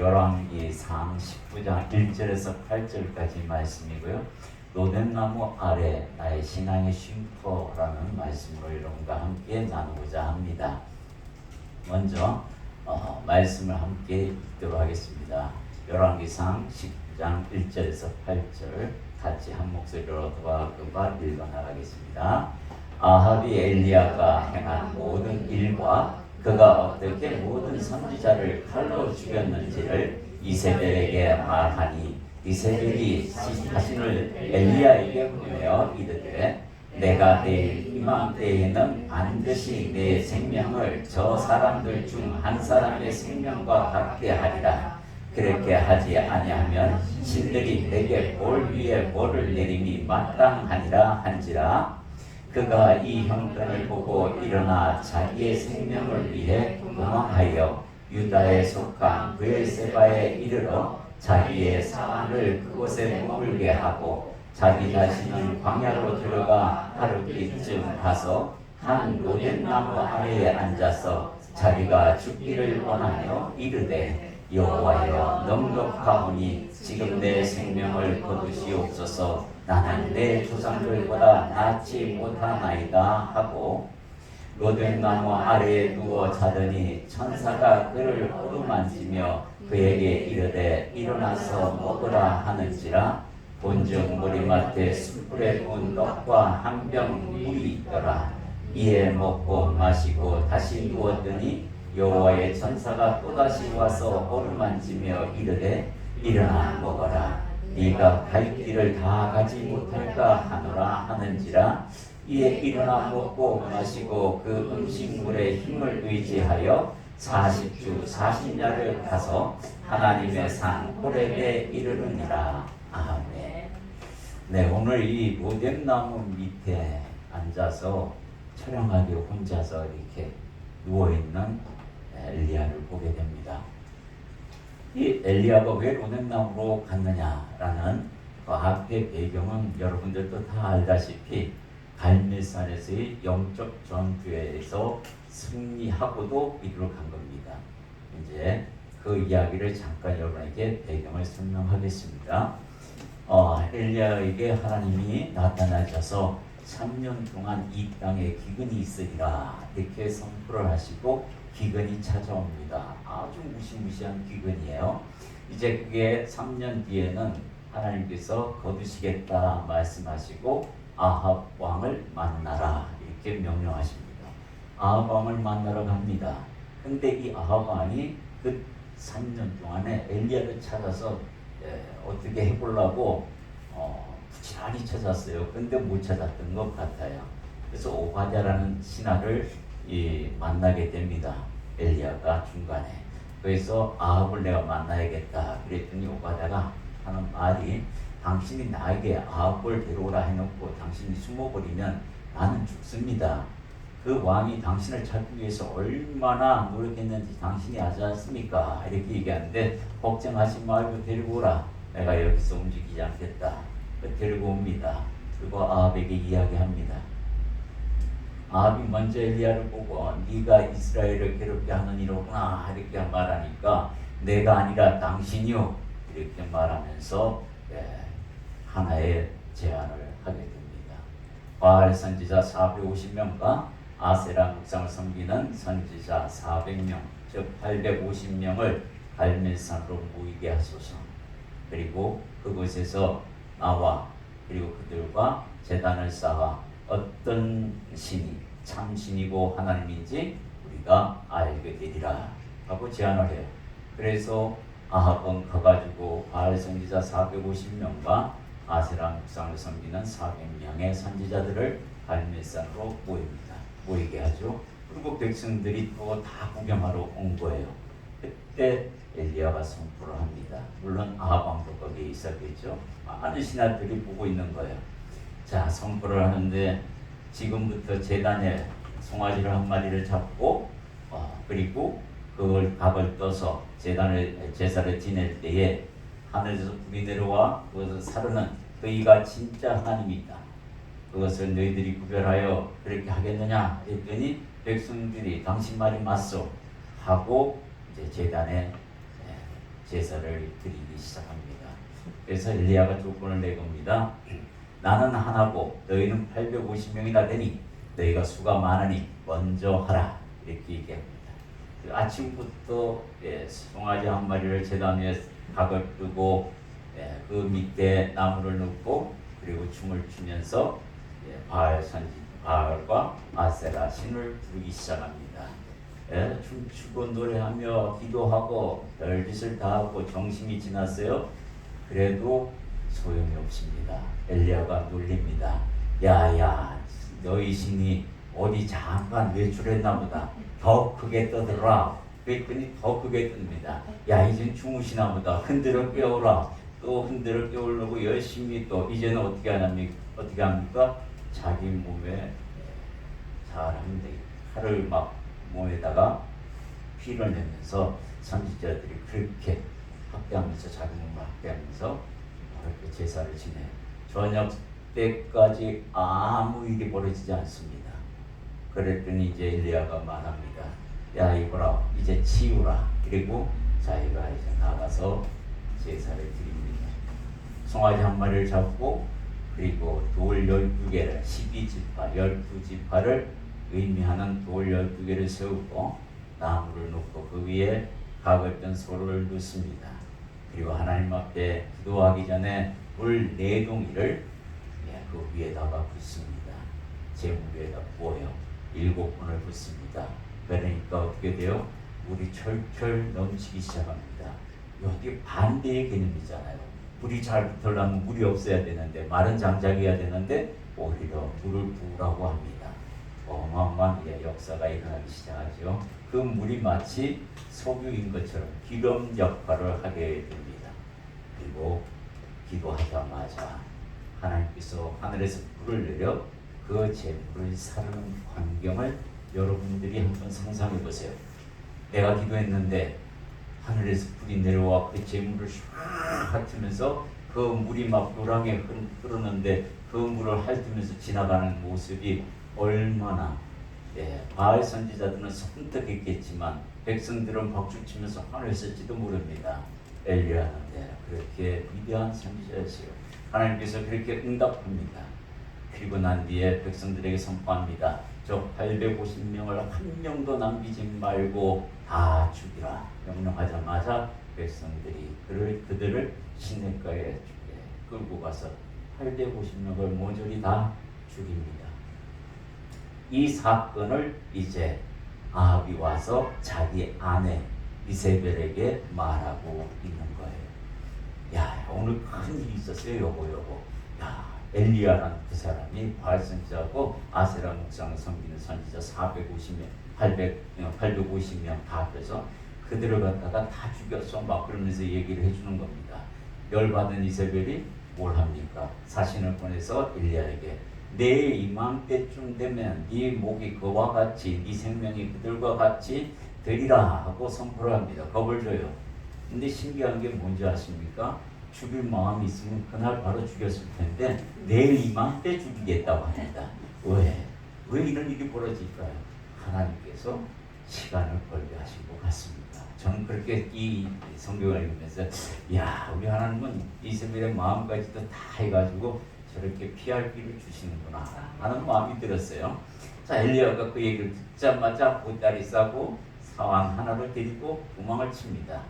열왕기상 19장 1절에서 8절까지 말씀이고요. 로뎀나무 아래 나의 신앙의 쉼터라는 말씀으로 여러분과 함께 나누고자 합니다. 먼저 말씀을 함께 읽도록 하겠습니다. 열왕기상 19장 1절에서 8절 같이 한 목소리로 도박도박 읽어나가겠습니다. 아합이 엘리야가 행한 모든 일과 그가 어떻게 모든 선지자를 칼로 죽였는지를 이세벨에게 말하니 이세벨이 자신을 엘리야에게 보내어 이르되 내가 내일 이맘때에는 반드시 내 생명을 저 사람들 중 한 사람의 생명과 같게 하리라. 그렇게 하지 아니하면 신들이 내게 볼 위에 볼을 내림이 마땅하니라 한지라. 그가 이 형편을 보고 일어나 자기의 생명을 위해 도망하여 유다에 속한 브엘세바에 이르러 자기의 사람을 그곳에 머물게 하고 자기 자신은 광야로 들어가 하루끼쯤 가서 한 로뎀나무 아래에 앉아서 자기가 죽기를 원하며 이르되 여호와여 넉넉하오니 지금 내 생명을 거두시옵소서. 나는 내 조상들보다 낫지 못하나이다 하고 로뎀나무 아래에 누워 자더니 천사가 그를 어루만지며 그에게 이르되 일어나서 먹으라 하는지라. 본즉 머리맡에 숯불에 구운 떡과 한 병 물이 있더라. 이에 먹고 마시고 다시 누웠더니 여호와의 천사가 또다시 와서 어루만지며 이르되 일어나 먹어라. 네가 갈 길을 다 가지 못할까 하노라 하는지라. 이에 일어나 먹고 마시고 그 음식물에 힘을 의지하여 40주 40야를 가서 하나님의 산 호렙에 이르르니라. 아멘. 네, 오늘 이 로뎀나무 밑에 앉아서 처량하게 혼자서 이렇게 누워있는 엘리야를 보게 됩니다. 이 엘리야가 왜 로뎀나무로 갔느냐라는 그 앞의 배경은 여러분들도 다 알다시피 갈멜산에서의 영적 전투에서 승리하고도 이리로 간 겁니다. 이제 그 이야기를 잠깐 여러분에게 배경을 설명하겠습니다. 엘리야에게 하나님이 나타나셔서 3년 동안 이 땅에 기근이 있으리라 이렇게 선포를 하시고 기근이 찾아옵니다. 아주 무시무시한 기근이에요. 이제 그게 3년 뒤에는 하나님께서 거두시겠다 말씀하시고 아합 왕을 만나라 이렇게 명령하십니다. 아합 왕을 만나러 갑니다. 근데 이 아합 왕이 그 3년 동안에 엘리야를 찾아서 어떻게 해보려고 부지런히 찾았어요. 근데 못 찾았던 것 같아요. 그래서 오바댜라는 신하를 만나게 됩니다. 엘리야가 중간에. 그래서 아합을 내가 만나야겠다 그랬더니 오바댜가 하는 말이 당신이 나에게 아합을 데려오라 해놓고 당신이 숨어버리면 나는 죽습니다. 그 왕이 당신을 찾기 위해서 얼마나 노력했는지 당신이 아지 않습니까? 이렇게 얘기하는데 걱정하지 말고 데리고 오라. 내가 여기서 움직이지 않겠다. 데리고 옵니다. 그리고 아합에게 이야기합니다. 아합이 먼저 엘리야를 보고 네가 이스라엘을 괴롭게 하는 이로구나 이렇게 말하니까 내가 아니라 당신이요 이렇게 말하면서 하나의 제안을 하게 됩니다. 바알 선지자 450명과 아세라 묵상을 섬기는 선지자 400명 즉 850명을 갈멜산으로 모이게 하소서. 그리고 그곳에서 나와 그리고 그들과 제단을 쌓아 어떤 신이 참 신이고 하나님인지 우리가 알게 되리라 하고 제안을 해요. 그래서 아합은 가가지고 바알 선지자 450명과 아세라 묵상을 섬기는 400명의 선지자들을 갈멜산으로 모이게 하죠. 그리고 백성들이 또 다 구경하러 온 거예요. 그때 엘리야가 선포를 합니다. 물론 아합 왕도 거기에 있었겠죠. 많은 신하들이 보고 있는 거예요. 자, 선포를 하는데 지금부터 제단에 송아지를 한 마리를 잡고 그리고 그걸 각을 떠서 제사를 지낼 때에 하늘에서 불이 내려와 그것을 사르는 그이가 진짜 하나님이다. 그것을 너희들이 구별하여 그렇게 하겠느냐 했더니 백성들이 당신 말이 맞소 하고 이제 제단에 제사를 드리기 시작합니다. 그래서 엘리야가 조건을 내겁니다. 나는 하나고 너희는 850명이나 되니 너희가 수가 많으니 먼저 하라, 이렇게 얘기합니다. 아침부터 송아지 한 마리를 제단 위에 각을 뜨고 그 밑에 나무를 넣고 그리고 춤을 추면서 바알과 아세라 신을 부르기 시작합니다. 춤추고 노래하며 기도하고 별짓을 다 하고 정신이 지났어요. 그래도 소용이 없습니다. 엘리야가 놀립니다. 야야, 너희 신이 어디 잠깐 외출했나 보다. 더 크게 떠들어라. 그랬더니 더 크게 뜹니다. 야, 이젠 주무시나 보다. 흔들어 깨우라. 또 흔들어 깨우려고 열심히 또 이제는 어떻게 합니까? 자기 몸에 잘합니다. 칼을 막 몸에다가 피를 내면서 선지자들이 그렇게 학대하면서 자기 몸을 학대하면서 그렇게 제사를 지내요. 저녁 때까지 아무 일이 벌어지지 않습니다. 그랬더니 이제 엘리야가 말합니다. 야, 이거라, 이제 치우라. 그리고 자기가 이제 나가서 제사를 드립니다. 송아지 한 마리를 잡고 그리고 돌 12개를 12지파 12지파를 의미하는 돌 12개를 세우고 나무를 놓고 그 위에 각을 뜬 소를 놓습니다. 그리고 하나님 앞에 기도하기 전에 불 4동이를 그 위에다가 붓습니다. 제물 위에다 부어요. 7번을 붓습니다. 그러니까 어떻게 돼요? 물이 철철 넘치기 시작합니다. 여기 반대의 개념이잖아요. 물이 잘 붙으려면 물이 없어야 되는데 마른 장작이어야 되는데 오히려 물을 부으라고 합니다. 어마어마한 역사가 일어나기 시작하죠. 그 물이 마치 석유인 것처럼 기름 역할을 하게 됩니다. 그리고 기도하자마자 하나님께서 하늘에서 불을 내려 그 제물을 사르는 광경을 여러분들이 한번 상상해 보세요. 내가 기도했는데 하늘에서 불이 내려와 그 제물을 쫙 핥으면서 그 물이 막 노랑에 흐르는데 그 물을 핥으면서 지나가는 모습이 얼마나 바알 선지자들은 선택했겠지만 백성들은 박수치면서 환호했을지도 모릅니다. 엘리야는 그렇게 위대한 선지자였어요. 하나님께서 그렇게 응답합니다. 그리고 난 뒤에 백성들에게 선포합니다. 저 850명을 한 명도 남기지 말고 다 죽이라 명령하자마자 백성들이 그들을 시냇가에 끌고 가서 850명을 모조리 다 죽입니다. 이 사건을 이제 아합이 와서 자기 아내 이세벨에게 말하고 있는 거예요. 야, 오늘 큰 일이 있었어요. 여보. 야, 엘리야라는 그 사람이 바알 선지자하고 아세라 목상을 섬기는 선지자 850명 다 합해서 그들을 갖다가 다 죽였어. 막 그러면서 얘기를 해주는 겁니다. 열받은 이세벨이 뭘 합니까? 사신을 보내서 엘리야에게 내일 이맘때쯤 되면 네 목이 그와 같이 네 생명이 그들과 같이 되리라 하고 선포를 합니다. 겁을 줘요. 근데 신기한 게 뭔지 아십니까? 죽일 마음이 있으면 그날 바로 죽였을 텐데 내일 이맘때 죽이겠다고 합니다. 왜 이런 일이 벌어질까요? 하나님께서 시간을 벌게 하신 것 같습니다. 저는 그렇게 이 성경을 읽으면서 야, 우리 하나님은 이스라엘의 마음까지도 다 해가지고 저렇게 피할 길을 주시는구나 하는 마음이 들었어요. 자, 엘리야가 그 얘기를 듣자마자 보따리 싸고 사왕 하나를 데리고 도망을 칩니다.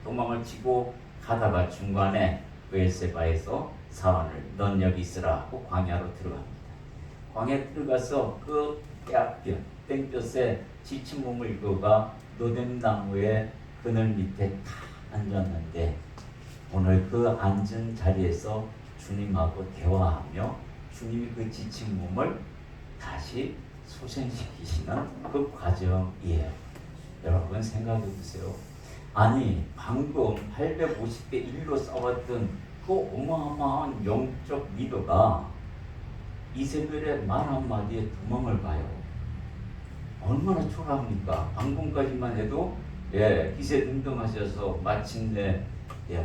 도망을 치고 가다가 중간에 브엘세바에서 사환을 넌 여기 있으라 하고 광야로 들어갑니다. 광야에 들어가서 그 땡볕에 지친 몸을 그가 노뎀나무의 그늘 밑에 탁 앉았는데 오늘 그 앉은 자리에서 주님하고 대화하며 주님이 그 지친 몸을 다시 소생시키시는 그 과정이에요. 여러분 생각해 보세요. 아니 방금 850대 1로 싸웠던 그 어마어마한 영적 리더가 이세벨의 말 한마디에 도망을 가요. 얼마나 초라합니까? 방금까지만 해도 기세등등하셔서 마침내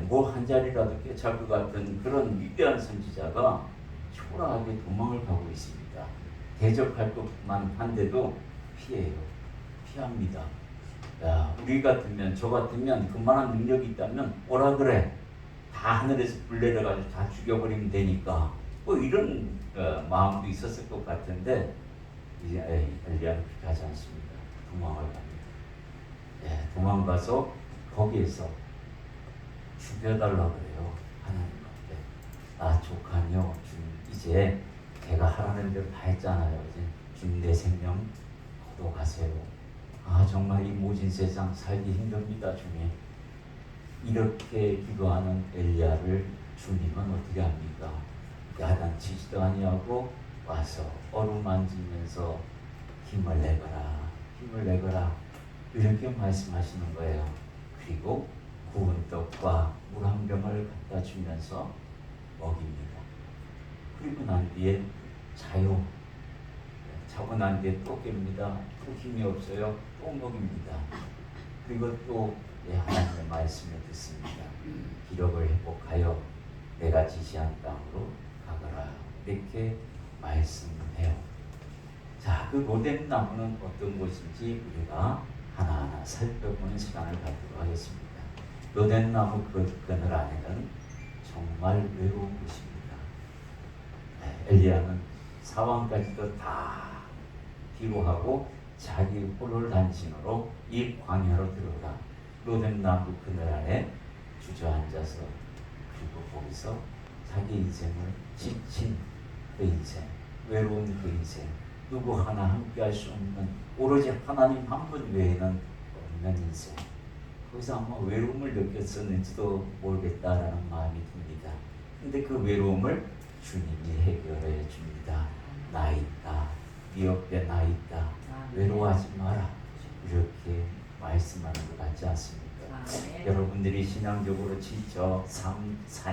뭐 한 자리라도 깨찰 것 같은 그런 위대한 선지자가 초라하게 도망을 가고 있습니다. 대적할 것만 한데도 피합니다. 야, 우리 같으면 저 같으면 그만한 능력이 있다면 오라 그래. 다 하늘에서 불 내려가지고 다 죽여버리면 되니까 뭐 이런 마음도 있었을 것 같은데 이제 엘리야는 그렇게 하지 않습니다. 도망을 갑니다. 예, 도망가서 거기에서 죽여달라고 그래요. 하나님한테. 아 조카요. 이제 제가 하라는 대로 다 했잖아요. 이제 주님 내 생명 거둬가세요. 아 정말 이 모진 세상 살기 힘듭니다. 주님. 이렇게 기도하는 엘리야를 주님은 어떻게 합니까? 야단치지도 아니하고 와서 어루만지면서 힘을 내거라 힘을 내거라 이렇게 말씀하시는 거예요. 그리고 구운 떡과 물 한 병을 갖다 주면서 먹입니다. 그리고 난 뒤에 자요. 자고 난 뒤에 또 깹니다. 또 힘이 없어요. 또 먹입니다. 그리고 또 하나님의 말씀을 듣습니다. 기력을 회복하여 내가 지시한 땅으로 가거라. 이렇게 말씀해요. 자, 그 로뎀 나무는 어떤 곳인지 우리가 하나하나 살펴보는 시간을 갖도록 하겠습니다. 로뎀 나무 그 그늘 안에는 정말 외로운 곳입니다. 엘리야는 사왕까지도 다 기로하고 자기 홀로 단신으로 이 광야로 들어가 로뎀 나무 그늘 안에 주저앉아서 그리고 거기서 자기 인생을 지친 그 인생, 외로운 그 인생, 누구 하나 함께할 수 없는 오로지 하나님 한 분 외에는 없는 인생. 거기서 아마 외로움을 느꼈었는지도 모르겠다라는 마음이 듭니다. 근데 그 외로움을 주님이 해결해 줍니다. 나 있다, 네 옆에 나 있다, 외로워하지 마라. 이렇게 말씀하는 것 같지 않습니까? 여러분들이 신앙적으로 지쳐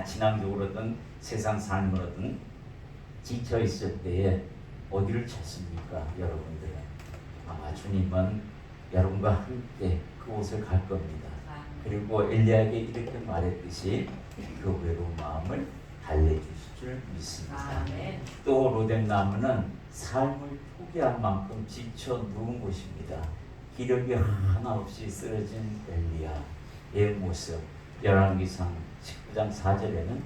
신앙적으로든 세상 삶으로든 지쳐 있을 때에 어디를 찾습니까? 여러분들은 아마 주님은 여러분과 함께 그곳을 갈 겁니다. 그리고 엘리야에게 이렇게 말했듯이 그 외로운 마음을 달래주실 줄 믿습니다. 또 로뎀 나무는 삶을 포기할 만큼 지쳐 누운 곳입니다. 기력이 하나 없이 쓰러진 엘리야의 모습. 열왕기상 19장 4절에는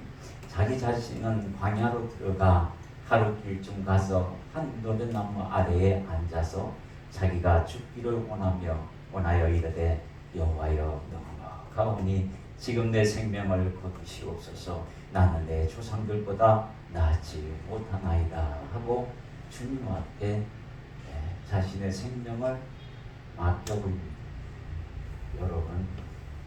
자기 자신은 광야로 들어가 하루길쯤 가서 한 로뎀 나무 아래에 앉아서 자기가 죽기를 원하여 이르되 여호와여 넉넉하오니 지금 내 생명을 거두시옵소서. 나는 내 조상들보다 낫지 못하나이다 하고 주님 앞에 자신의 생명을 맡겨버립니다. 여러분,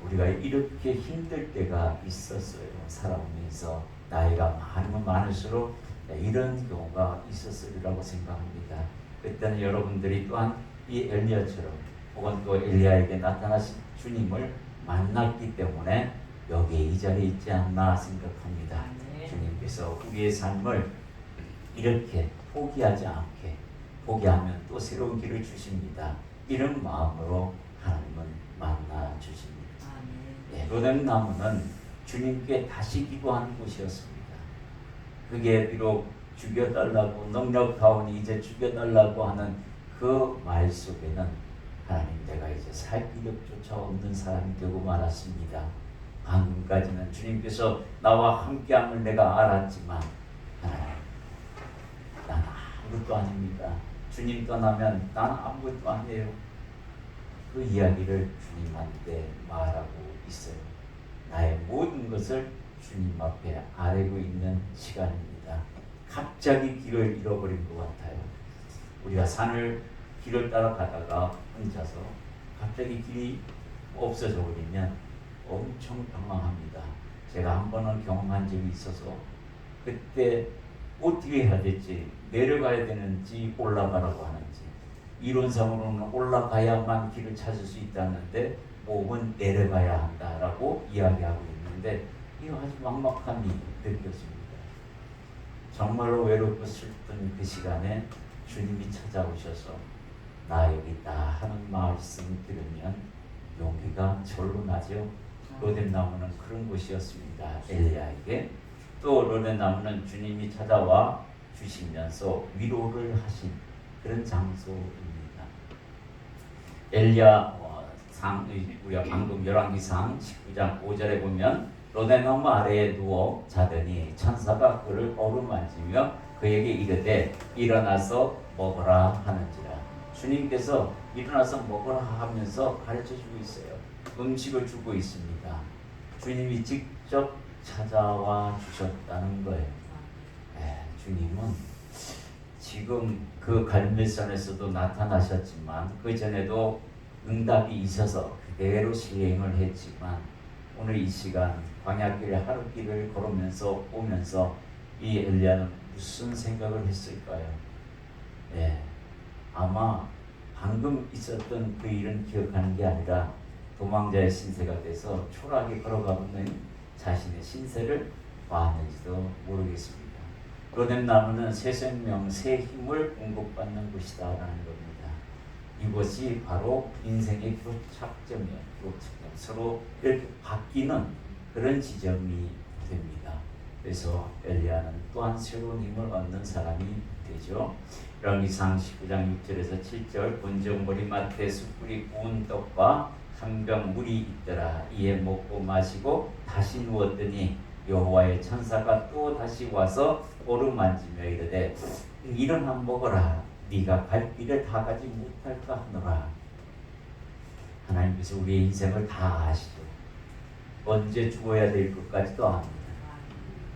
우리가 이렇게 힘들 때가 있었어요. 살아오면서 나이가 많으면 많을수록 이런 경우가 있었으리라고 생각합니다. 그때는 여러분들이 또한 이 엘리야처럼 혹은 또 엘리야에게 나타나신 주님을 만났기 때문에 여기에 이 자리에 있지 않나 생각합니다. 주님께서 우리의 삶을 이렇게 포기하지 않게, 포기하면 또 새로운 길을 주십니다. 이런 마음으로 하나님은 만나 주십니다. 로뎀 나무는 주님께 다시 기도하는 곳이었습니다. 그게 비록 죽여달라고 넉넉하오니 이제 죽여달라고 하는 그 말 속에는 하나님 내가 이제 살 기력조차 없는 사람이 되고 말았습니다. 방금까지는 주님께서 나와 함께함을 내가 알았지만 하나님 난 아무것도 아닙니다. 주님 떠나면 난 아무것도 아니에요. 그 이야기를 주님한테 말하고 있어요. 나의 모든 것을 주님 앞에 아뢰고 있는 시간입니다. 갑자기 길을 잃어버린 것 같아요. 우리가 길을 따라 가다가 혼자서 갑자기 길이 없어져 버리면 엄청 당황합니다. 제가 한 번은 경험한 적이 있어서 그때 어떻게 해야 될지, 내려가야 되는지 올라가라고 하는지, 이론상으로는 올라가야만 길을 찾을 수 있다는데 몸은 내려가야 한다라고 이야기하고 있는데 이거 아주 막막함이 느껴집니다. 정말로 외롭고 슬픈 그 시간에 주님이 찾아오셔서 나 여기 있다 하는 말씀 들으면 용기가 절로 나죠. 로뎀 나무는 그런 곳이었습니다. 엘리야에게. 또 로뎀 나무는 주님이 찾아와 주시면서 위로를 하신 그런 장소입니다. 엘리야 우리가 방금 열왕기상 19장 5절에 보면 로데나무 아래에 누워 자더니 천사가 그를 어루만지며 그에게 이르되 일어나서 먹으라 하는지라. 주님께서 일어나서 먹으라 하면서 가르쳐주고 있어요. 음식을 주고 있습니다. 주님이 직접 찾아와 주셨다는 거예요. 주님은 지금 그 갈멜산에서도 나타나셨지만 그 전에도 응답이 있어서 그대로 시행을 했지만 오늘 이 시간 광야길 하루길을 걸으면서 오면서 이 엘리야는 무슨 생각을 했을까요? 아마 방금 있었던 그 일은 기억하는 게 아니라 도망자의 신세가 돼서 초라하게 걸어가는 자신의 신세를 봤는지도 모르겠습니다. 로뎀 나무는 새 생명, 새 힘을 공급받는 곳이다 라는 겁니다. 이것이 바로 인생의 교착점이에요. 교착점. 서로 이렇게 바뀌는 그런 지점이 됩니다. 그래서 엘리야는 또한 새로운 힘을 얻는 사람이 되죠. 열왕기상 19장 6절에서 7절 본적 머리맡에 숯불이 구운 떡과 한 병 물이 있더라. 이에 먹고 마시고 다시 누웠더니 여호와의 천사가 또 다시 와서 오르만지며 이르되 일어나 먹어라. 네가 갈 길을 다 가지 못할까 하노라. 하나님께서 우리의 인생을 다 아시죠. 언제 죽어야 될 것까지도 압니다.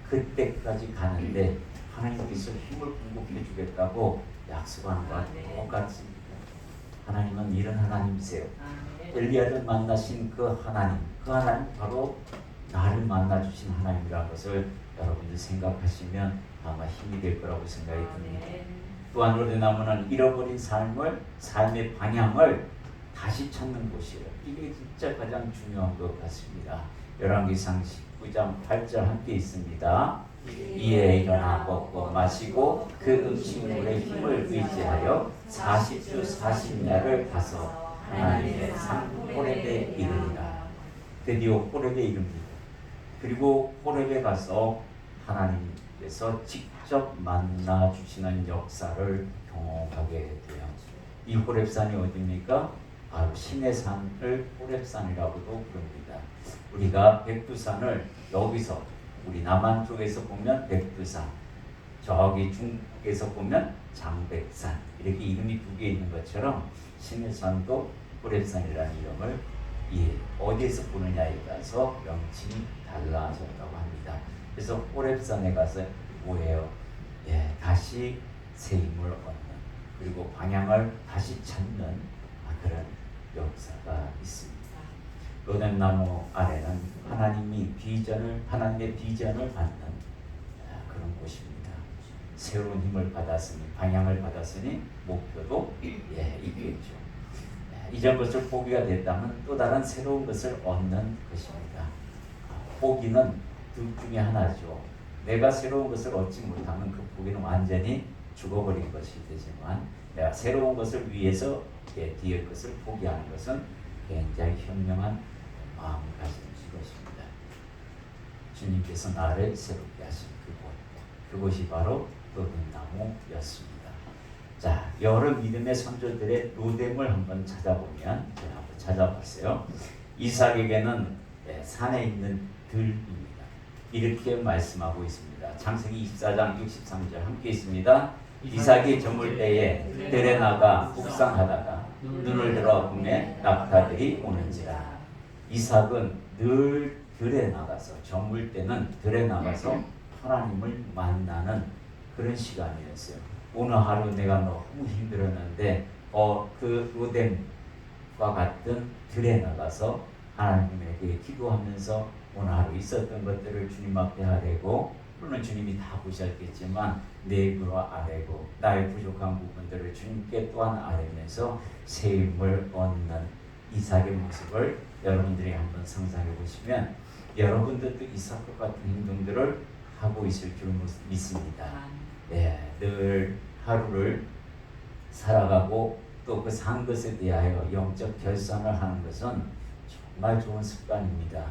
그때까지 가는데 하나님께서 힘을 공급해 주겠다고 약속하는 것과 똑같습니다. 하나님은 이런 하나님이세요. 엘리야를 만나신 그 하나님 바로 나를 만나주신 하나님이라는 것을 여러분들 생각하시면 아마 힘이 될 거라고 생각이 듭니다. 또한 로데나무는 잃어버린 삶의 방향을 다시 찾는 곳이에요. 이게 진짜 가장 중요한 것 같습니다. 열왕기상 19장 8절 함께 있습니다. 이에 일어나 먹고 마시고 그 음식물의 힘을 의지하여 40주 40야를 가서 하나님의 산 호렙에 이르리라. 드디어 호렙에 이릅니다. 그리고 호렙에 가서 하나님께서 직접 만나 주시는 역사를 경험하게 돼요. 이 호렙산이 어디입니까? 바로 신의 산을 호렙산이라고도 부릅니다. 우리가 백두산을 여기서 우리 남한 쪽에서 보면 백두산, 저기 중국에서 보면 장백산 이렇게 이름이 두 개 있는 것처럼 신의 산도 호렙산이라는 이름을 어디에서 보느냐에 따라서 명칭이 달라졌다고 합니다. 그래서 호렙산에 가서 뭐예요? 다시 새 힘을 얻는 그리고 방향을 다시 찾는 그런 역사가 있습니다. 로뎀나무 아래는 하나님의 비전을 받는 그런 곳입니다. 새로운 힘을 받았으니 방향을 받았으니 목표도 있겠죠. 이전 것을 포기가 됐다면 또 다른 새로운 것을 얻는 것입니다. 포기는 둘 중에 하나죠. 내가 새로운 것을 얻지 못하면 그 포기는 완전히 죽어버린 것이 되지만 내가 새로운 것을 위해서 뒤의 것을 포기하는 것은 굉장히 현명한 마음가짐인 것입니다. 주님께서 나를 새롭게 하신 그곳이 바로 로뎀나무였습니다. 자, 여러 믿음의 선조들의 로뎀을 한번 찾아보면 제가 한번 찾아봤어요. 이삭에게는 산에 있는 들입니다. 이렇게 말씀하고 있습니다. 창세기 24장 63절 함께 있습니다. 이삭이 저물 때에 들에 나가 묵상하다가 눈을 들어 보매 낙타들이 오는지라. 이삭은 늘 들에 나가서 저물 때는 들에 나가서 하나님을 만나는 그런 시간이었어요. 오늘 하루 내가 너무 힘들었는데 그 로뎀과 같은 들에 나가서 하나님에게 기도하면서 오늘 하루 있었던 것들을 주님 앞에 아뢰고 물론 주님이 다 보셨겠지만 내 입으로 아뢰고 나의 부족한 부분들을 주님께 또한 아뢰면서 새 힘을 얻는 이삭의 모습을 여러분들이 한번 상상해 보시면 여러분들도 이삭과 같은 행동들을 하고 있을 줄 믿습니다. 늘 하루를 살아가고 또 그 산 것에 대하여 영적 결산을 하는 것은 정말 좋은 습관입니다.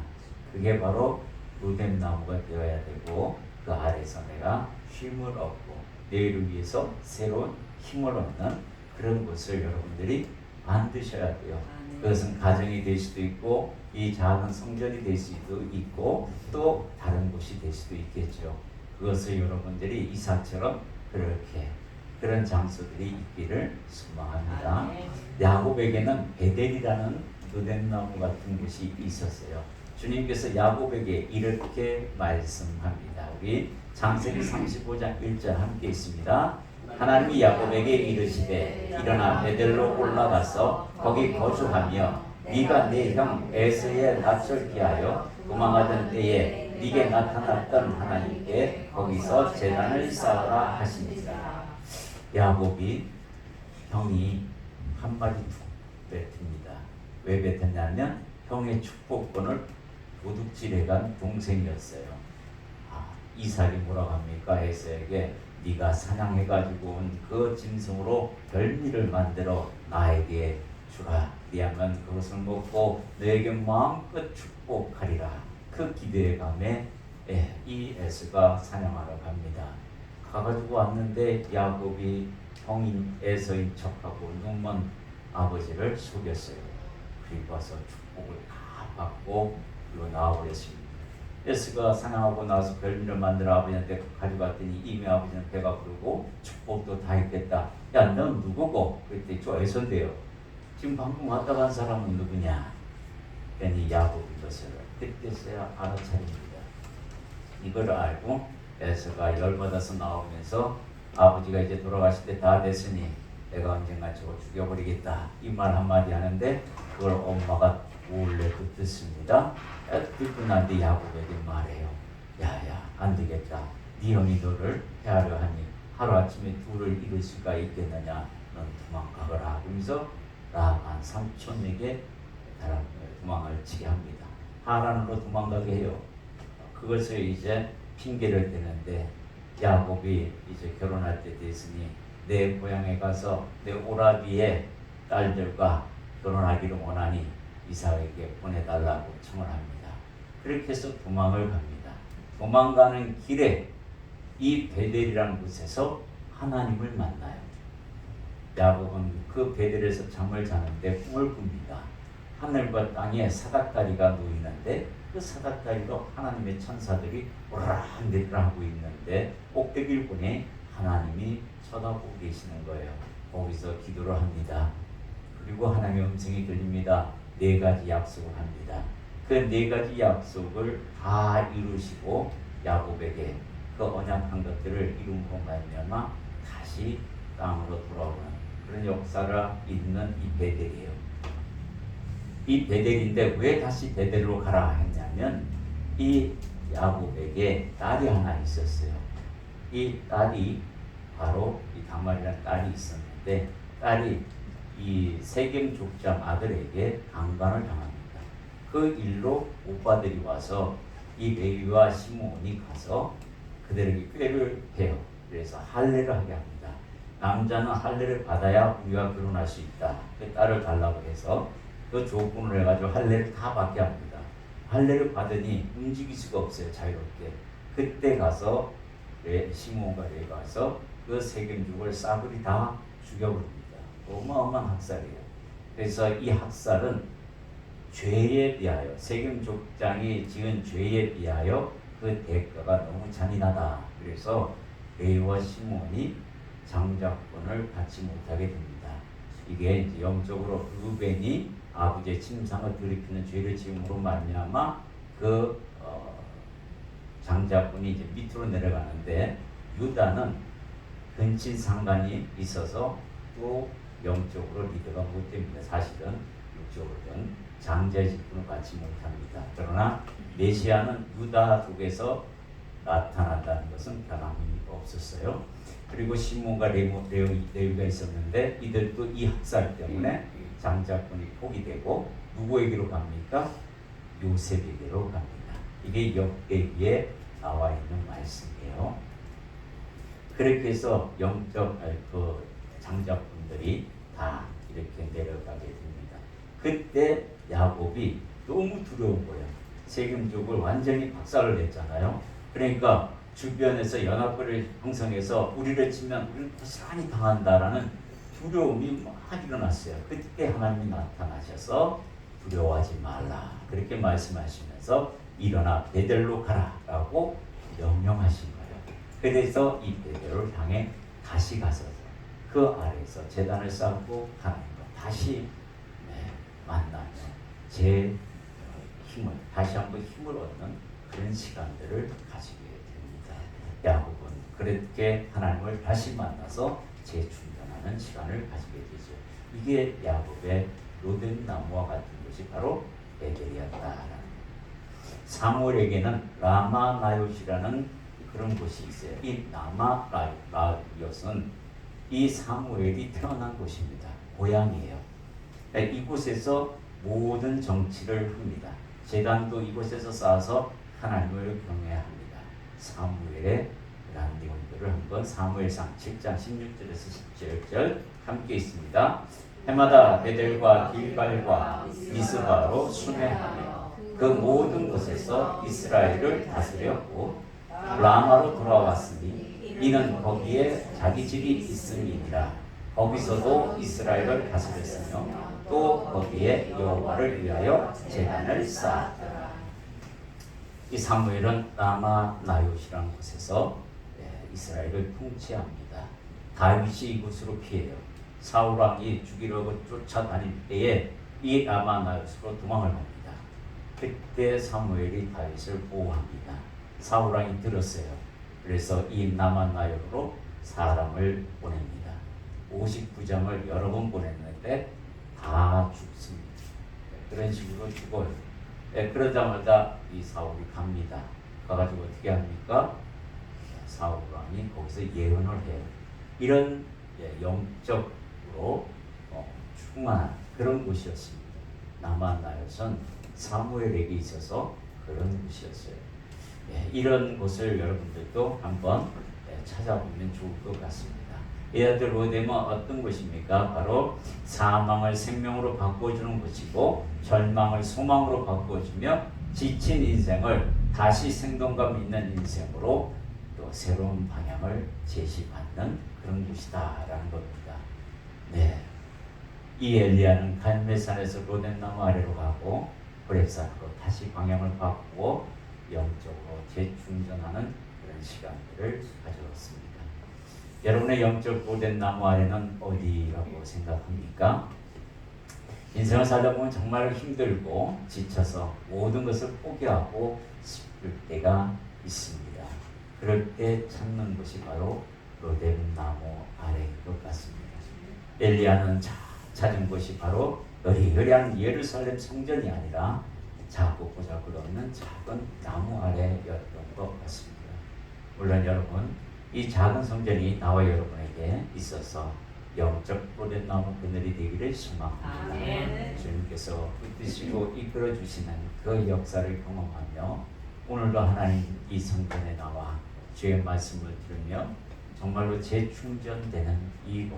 그게 바로 로뎀나무가 되어야 되고 그 아래서 내가 힘을 얻고 내일을 위해서 새로운 힘을 얻는 그런 것을 여러분들이 만드셔야 돼요. 그것은 가정이 될 수도 있고 이 작은 성전이 될 수도 있고 또 다른 곳이 될 수도 있겠죠. 그것을 여러분들이 이삭처럼 그렇게 그런 장소들이 있기를 소망합니다. 야곱에게는 베델이라는 누덴나무 같은 곳이 있었어요. 주님께서 야곱에게 이렇게 말씀합니다. 우리 창세기 35장 1절 함께 있습니다. 하나님이 야곱에게 이르시되 일어나 베델로 올라가서 거기 거주하며 네가 네 형 에서의 낯을 피하여 도망하던 때에 네게 나타났던 하나님께 거기서 제단을 쌓으라 하시니라. 야곱이 형이 한 마디 툭 뱉습니다. 왜 뱉었냐면 형의 축복권을 도둑질해간 동생이었어요. 이삭이 뭐라고 합니까? 에서에게 네가 사냥해가지고 온 그 짐승으로 별미를 만들어 나에게 주라. 그리하면 그것을 먹고 너에게 마음껏 축복하리라. 그 기대감에 이 에서가 사냥하러 갑니다. 가가지고 왔는데 야곱이 형인 에서인 척하고 눈먼 아버지를 속였어요. 그리고 와서 축복을 다 받고 그리고 나와버렸습니다. 에스가 사냥하고 나서 별미를 만들어 아버지한테 가져갔더니 이미 아버지는 배가 부르고 축복도 다 했겠다. 야, 넌 누구고? 그랬더니 저 에서인데요. 지금 방금 왔다 간 사람은 누구냐? 그랬더니 야곱인 것을 그때서야 알아차립니다. 이걸 알고 에서가 열받아서 나오면서 아버지가 이제 돌아가실 때 다 됐으니 내가 언젠가 저거 죽여버리겠다. 이 말 한마디 하는데 그걸 엄마가 몰래 듣습니다. 듣고 난 뒤 야곱에게 말해요. 야야, 안 되겠다. 네 형이 너를 해하려 하니 하루아침에 둘을 잃을 수가 있겠느냐. 넌 도망가거라. 그러면서 라반 삼촌에게 도망을 치게 합니다. 하란으로 도망가게 해요. 그것을 이제 핑계를 대는데 야곱이 이제 결혼할 때 됐으니 내 고향에 가서 내 오라비의 딸들과 결혼하기를 원하니 이삭에게 보내달라고 청을 합니다. 그렇게 해서 도망을 갑니다. 도망가는 길에 이 베델이라는 곳에서 하나님을 만나요. 야곱은 그 베델에서 잠을 자는데 꿈을 꿉니다. 하늘과 땅에 사닥다리가 놓이는데 그 사닥다리로 하나님의 천사들이 오락내리락 하고 있는데 꼭대기를 보니 하나님이 쳐다보고 계시는 거예요. 거기서 기도를 합니다. 그리고 하나님의 음성이 들립니다. 4가지 약속을 합니다. 그 4가지 약속을 다 이루시고 야곱에게 그 언약한 것들을 이룬으로 말미암아 다시 땅으로 돌아오는 그런 역사가 있는 이 베델이에요. 이 베델인데 왜 다시 베델로 가라 했냐면 이 야곱에게 딸이 하나 있었어요. 이 딸이 바로 이 다말이라는 딸이 있었는데 딸이 이 세겜 족장 아들에게 강간을 당합니다. 그 일로 오빠들이 와서 이 레위와 시므온이 가서 그들에게 꾀를 해요. 그래서 할례를 하게 합니다. 남자는 할례를 받아야 우리와 결혼할 수 있다. 그 딸을 달라고 해서 그 조건을 해가지고 할례를 다 받게 합니다. 할례를 받으니 움직일 수가 없어요. 자유롭게. 그때 가서 시므온과 레위가 와서 그 세겜족을 싸그리 다 죽여버립니다. 어마어마한 학살이에요. 그래서 이 학살은 죄에 비하여 세겜 족장이 지은 죄에 비하여 그 대가가 너무 잔인하다. 그래서 레위와 시므온이 장자권을 받지 못하게 됩니다. 이게 이제 영적으로 르벤이 아버지의 침상을 들이키는 죄를 지음으로 말미암아 그 장자권이 이제 밑으로 내려가는데 유다는 근친 상관이 있어서 또 영적으로 리더가 못 됩니다. 사실은 육적으로는 장자의 직분을 받지 못합니다. 그러나 메시아는 유다 쪽에서 나타난다는 것은 변함이 없었어요. 그리고 시몬과 레위가 있었는데 이들도 이 학살 때문에 장자권이 포기되고 누구에게로 갑니까? 요셉에게로 갑니다. 이게 역대기에 나와 있는 말씀이에요. 그렇게 해서 영적 그 장자분들이 다 이렇게 내려가게 됩니다. 그때 야곱이 너무 두려운 거예요. 세겜족을 완전히 박살을 냈잖아요. 그러니까 주변에서 연합군을 형성해서 우리를 치면 우리는 고스란히 당한다라는 두려움이 막 일어났어요. 그때 하나님이 나타나셔서 두려워하지 말라 그렇게 말씀하시면서 일어나 베델로 가라라고 명령하신 거예요. 그래서 이 베델을 향해 다시 가서 그 아래에서 제단을 쌓고 하나님과 다시 만나며 제 힘을 다시 한번 힘을 얻는 그런 시간들을 가지게 됩니다. 야곱은 그렇게 하나님을 다시 만나서 재충전하는 시간을 가지게 되죠. 이게 야곱의 로뎀 나무와 같은 것이 바로 베델이었다라는 거예요. 사무엘에게는 라마나요시라는 그런 곳이 있어요. 이 라마나요스는 이 사무엘이 태어난 곳입니다. 고향이에요. 이곳에서 모든 정치를 합니다. 제단도 이곳에서 쌓아서 하나님을 경외합니다. 사무엘의 그러한 내용들을 한번 사무엘상 7장 16절에서 17절 함께 있습니다. 해마다 베델과 길갈과 미스바로 순회하며 그 모든 곳에서 이스라엘을 다스렸고 라마로 돌아왔으니 이는 거기에 자기 집이 있음이니라. 거기서도 이스라엘을 다스렸으며 또 거기에 여호와를 위하여 제단을 쌓았더라. 이 사무엘은 라마나요시라는 곳에서 이스라엘을 통치합니다. 다윗이 이곳으로 피해요. 사울 왕이 죽이려고 쫓아다닐 때에 이 라마나요스로 도망을 갑니다. 그때 사무엘이 다윗을 보호합니다. 사울 왕이 들었어요. 그래서 이 라마나요로 사람을 보냅니다. 59장을 여러 번 보냈는데 다 죽습니다. 그런 식으로 죽어요. 그러자마자 이 사울이 갑니다. 가가지고 어떻게 합니까? 사울 왕이 거기서 예언을 해요. 이런 영적으로 충만한 그런 곳이었습니다. 라마나요는 사무엘에게 있어서 그런 곳이었어요. 이런 곳을 여러분들도 한번 찾아보면 좋을 것 같습니다. 이 아들 로뎀은 어떤 곳입니까? 바로 사망을 생명으로 바꿔주는 곳이고 절망을 소망으로 바꿔주며 지친 인생을 다시 생동감 있는 인생으로 또 새로운 방향을 제시받는 그런 곳이다라는 겁니다. 이 엘리야는 갈멜산에서 로뎀나무 아래로 가고 호렙산으로 다시 방향을 바꾸고 영적으로 재충전하는 그런 시간들을 가져왔습니다. 여러분의 영적 로뎀나무 아래는 어디라고 생각합니까? 인생을 살다 보면 정말 힘들고 지쳐서 모든 것을 포기하고 싶을 때가 있습니다. 그럴 때 찾는 곳이 바로 로뎀나무 아래인 것 같습니다. 엘리야는 찾은 곳이 바로 여리여리한 예루살렘 성전이 아니라 작고 보잘것없는 작은 나무 아래였던 것 같습니다. 물론 여러분, 이 작은 성전이 나와 여러분에게 있어서 영적 로뎀나무 그늘이 되기를 소망합니다. 주님께서 붙드시고 이끌어 주시는 그 역사를 경험하며 오늘도 하나님 이 성전에 나와 주의 말씀을 들으며 정말로 재충전되는 이곳,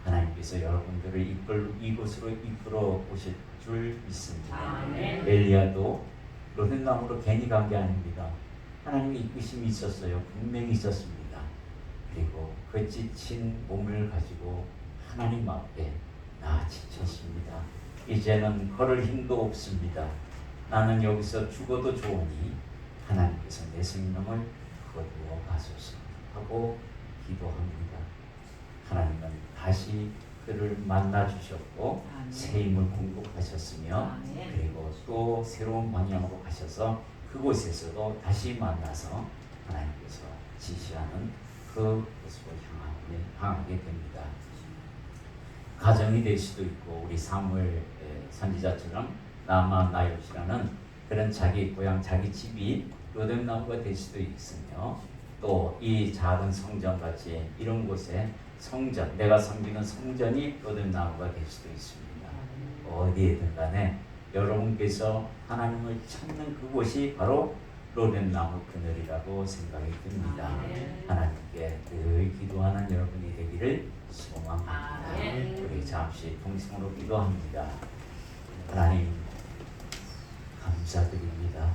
하나님께서 여러분들을 이곳으로 이끌어 오실 줄 믿습니다. 엘리야도 로뎀나무로 괜히 간 게 아닙니다. 하나님의 이끄심이 있었어요. 분명히 있었습니다. 그리고 그 지친 몸을 가지고 하나님 앞에 나 지쳤습니다. 이제는 걸을 힘도 없습니다. 나는 여기서 죽어도 좋으니 하나님께서 내 생명을 거두어 가소서 하고 기도합니다. 하나님은 다시 그를 만나 주셨고 새 힘을 공급하셨으며 그리고 또 새로운 방향으로 가셔서 그곳에서도 다시 만나서 하나님께서 지시하는 그곳으로 향하게 됩니다. 가정이 될 수도 있고 우리 사무엘 선지자처럼 라마나요시라는 그런 자기 고향 자기 집이 로뎀나무가 될 수도 있으며 또 이 작은 성전같이 이런 곳에 성전, 내가 섬기는 성전이 로뎀나무가 될 수도 있습니다. 어디에든 간에 여러분께서 하나님을 찾는 그곳이 바로 로뎀나무 그늘이라고 생각이 듭니다. 하나님께 늘 기도하는 여러분이 되기를 소망합니다. 우리 잠시 통성으로 기도합니다. 하나님 감사드립니다.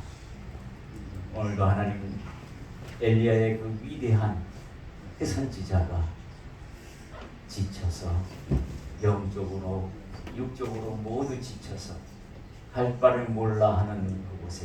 오늘도 하나님 엘리야의 그 위대한 그 선지자가 지쳐서 영적으로 육적으로 모두 지쳐서 할 바를 몰라 하는